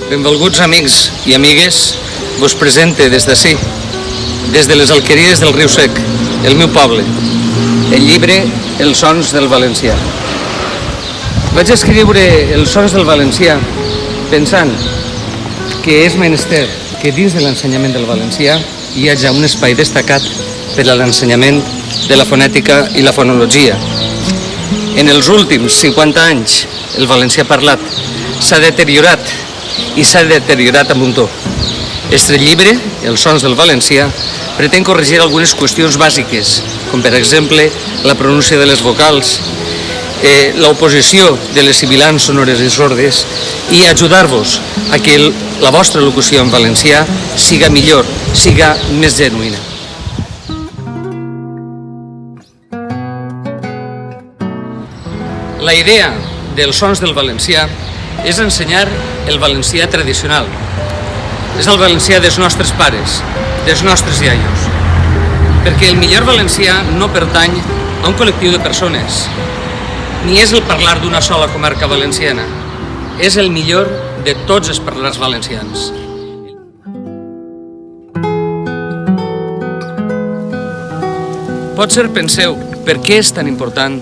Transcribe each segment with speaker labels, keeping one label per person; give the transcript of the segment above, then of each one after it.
Speaker 1: Benvolguts amics i amigues, vos presente des d'ací, des de les Alqueries del Riu Sec, el meu poble, el llibre Els sons del valencià. Vaig escriure Els sons del valencià pensant que és menester que dins de l'ensenyament del valencià hi hagi un espai destacat per a l'ensenyament de la fonètica i la fonologia. En els últims 50 anys el valencià parlat s'ha deteriorat i s'ha deteriorat amb un to. Este llibre, Els sons del valencià, pretén corregir algunes qüestions bàsiques, com per exemple la pronúncia de les vocals, l'oposició de les sibilants sonores i sordes i ajudar-vos a que la vostra locució en valencià siga millor, siga més genuïna. La idea dels sons del valencià és ensenyar el valencià tradicional. És el valencià dels nostres pares, dels nostres iaios. Perquè el millor valencià no pertany a un col·lectiu de persones, ni és el parlar d'una sola comarca valenciana. És el millor de tots els parlars valencians. Potser penseu per què és tan important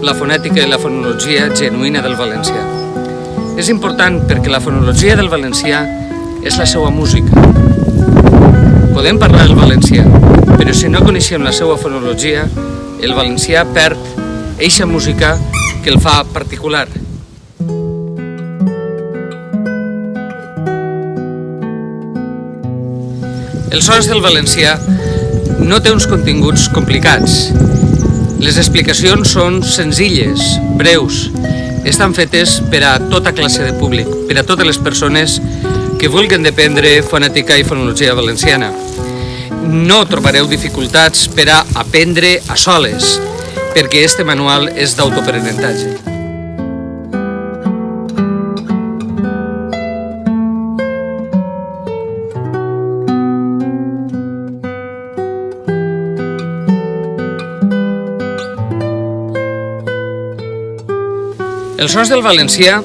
Speaker 1: la fonètica i la fonologia genuïna del valencià. És important perquè la fonologia del valencià és la seva música. Podem parlar el valencià, però si no coneixem la seva fonologia, el valencià perd eixa música que el fa particular. Els sons del valencià no té uns continguts complicats. Les explicacions són senzilles, breus, estan fetes per a tota classe de públic, per a totes les persones que vulguin aprendre fonètica i fonologia valenciana. No trobareu dificultats per a aprendre a soles, perquè este manual és d'autoaprenentatge. Els sons del valencià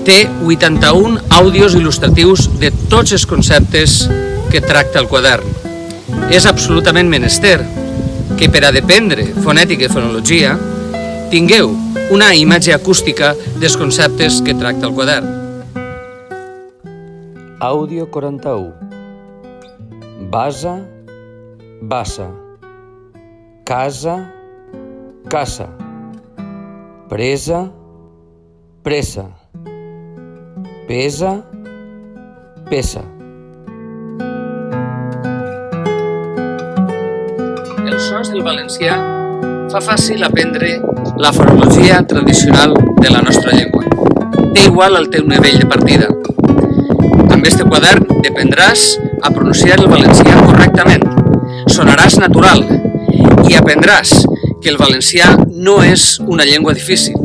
Speaker 1: té 81 àudios il·lustratius de tots els conceptes que tracta el quadern. És absolutament menester que per a aprendre fonètica i fonologia tingueu una imatge acústica dels conceptes que tracta el quadern. Àudio 41. Basa, bassa. Casa, caça. Presa, pressa. Pesa, pesa. Els sons del valencià fa fàcil aprendre la fonologia tradicional de la nostra llengua. Té igual al teu nivell de partida. Amb este quadern aprendràs a pronunciar el valencià correctament. Sonaràs natural i aprendràs que el valencià no és una llengua difícil.